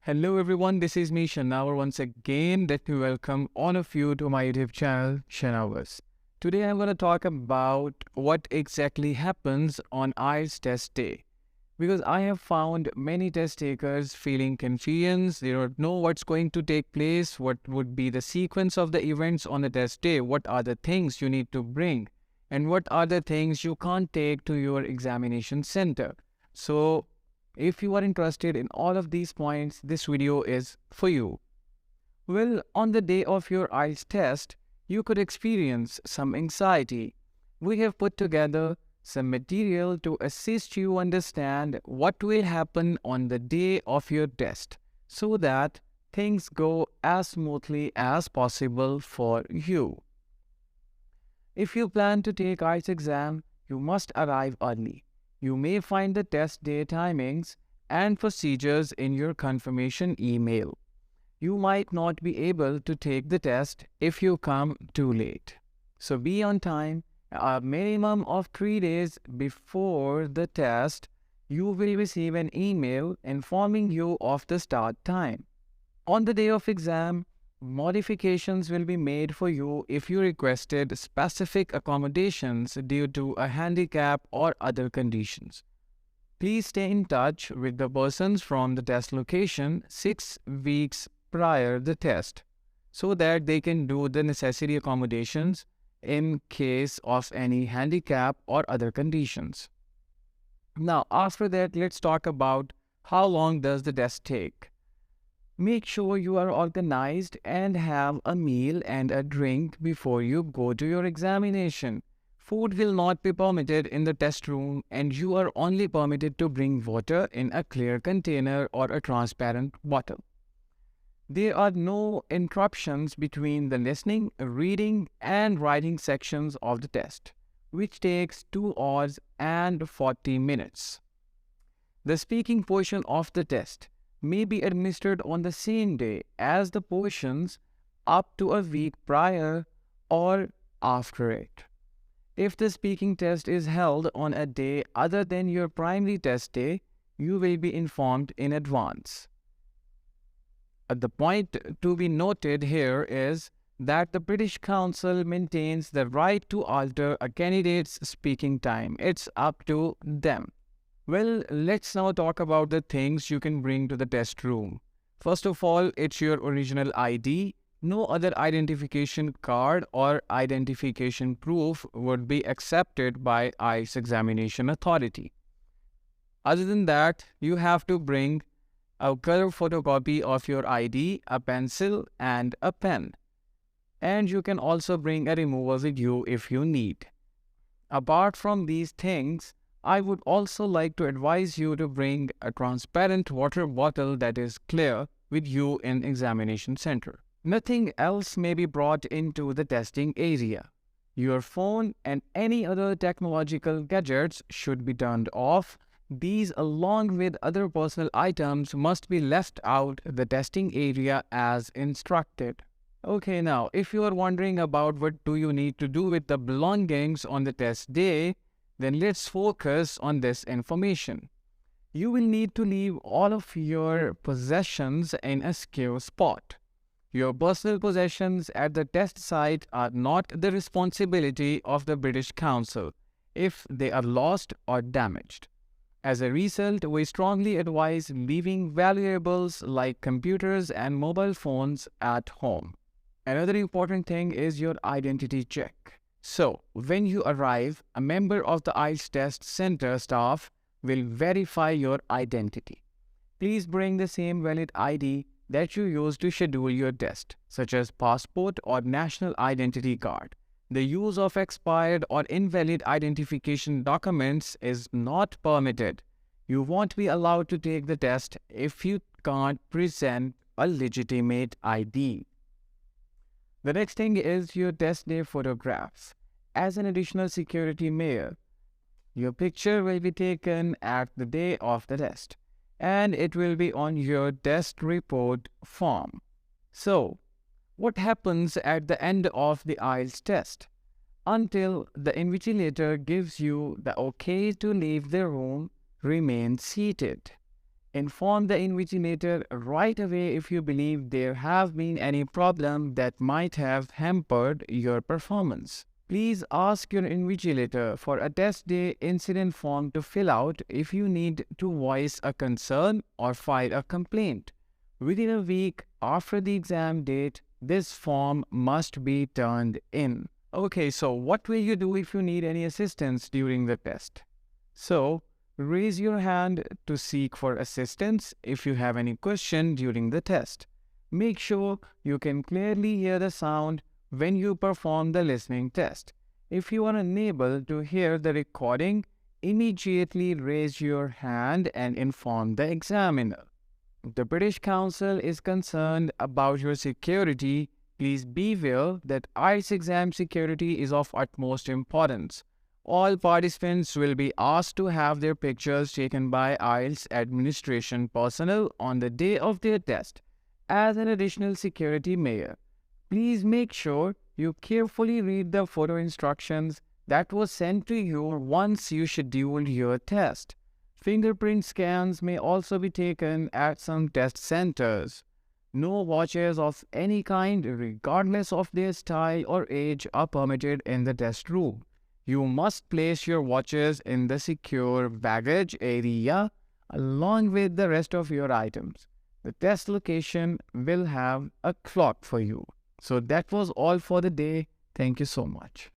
Hello everyone, this is me Shanavar once again. Let me welcome all of you to my YouTube channel Shanavars. Today I'm going to talk about what exactly happens on IELTS test day. Because I have found many test takers feeling confused, they don't know what's going to take place, what would be the sequence of the events on the test day, what are the things you need to bring, and what are the things you can't take to your examination center. So if you are interested in all of these points, this video is for you. Well, on the day of your IELTS test, you could experience some anxiety. We have put together some material to assist you understand what will happen on the day of your test so that things go as smoothly as possible for you. If you plan to take IELTS exam, you must arrive early. You may find the test day timings and procedures in your confirmation email. You might not be able to take the test if you come too late. So be on time. A minimum of 3 days before the test, you will receive an email informing you of the start time. On the day of exam, modifications will be made for you if you requested specific accommodations due to a handicap or other conditions. Please stay in touch with the persons from the test location 6 weeks prior the test so that they can do the necessary accommodations in case of any handicap or other conditions. Now, after that, let's talk about how long does the test take. Make sure you are organized and have a meal and a drink before you go to your examination. Food will not be permitted in the test room and you are only permitted to bring water in a clear container or a transparent bottle. There are no interruptions between the listening, reading and writing sections of the test, which takes 2 hours and 40 minutes. The speaking portion of the test may be administered on the same day as the portions up to a week prior or after it. If the speaking test is held on a day other than your primary test day, you will be informed in advance. The point to be noted here is that the British Council maintains the right to alter a candidate's speaking time. It's up to them. Well, let's now talk about the things you can bring to the test room. First of all, it's your original ID. No other identification card or identification proof would be accepted by IELTS examination authority. Other than that, you have to bring a color photocopy of your ID, a pencil and a pen. And you can also bring a remover with you if you need. Apart from these things, I would also like to advise you to bring a transparent water bottle that is clear with you in examination center. Nothing else may be brought into the testing area. Your phone and any other technological gadgets should be turned off. These, along with other personal items, must be left out the testing area as instructed. Okay, now, if you are wondering about what do you need to do with the belongings on the test day, then let's focus on this information. You will need to leave all of your possessions in a secure spot. Your personal possessions at the test site are not the responsibility of the British Council if they are lost or damaged. As a result, we strongly advise leaving valuables like computers and mobile phones at home. Another important thing is your identity check. So, when you arrive, a member of the IELTS test center staff will verify your identity. Please bring the same valid ID that you use to schedule your test, such as passport or national identity card. The use of expired or invalid identification documents is not permitted. You won't be allowed to take the test if you can't present a legitimate ID. The next thing is your test day photographs. As an additional security measure, your picture will be taken at the day of the test, and it will be on your test report form. So, what happens at the end of the IELTS test? Until the invigilator gives you the okay to leave the room, remain seated. Inform the invigilator right away if you believe there have been any problem that might have hampered your performance. Please ask your invigilator for a test day incident form to fill out if you need to voice a concern or file a complaint. Within a week after the exam date, this form must be turned in. Okay, so what will you do if you need any assistance during the test? So, raise your hand to seek for assistance if you have any question during the test. Make sure you can clearly hear the sound when you perform the listening test. If you are unable to hear the recording, immediately raise your hand and inform the examiner. The British Council is concerned about your security. Please be aware that IELTS exam security is of utmost importance. All participants will be asked to have their pictures taken by IELTS administration personnel on the day of their test as an additional security measure. Please make sure you carefully read the photo instructions that was sent to you once you scheduled your test. Fingerprint scans may also be taken at some test centers. No watches of any kind, regardless of their style or age, are permitted in the test room. You must place your watches in the secure baggage area along with the rest of your items. The test location will have a clock for you. So that was all for the day. Thank you so much.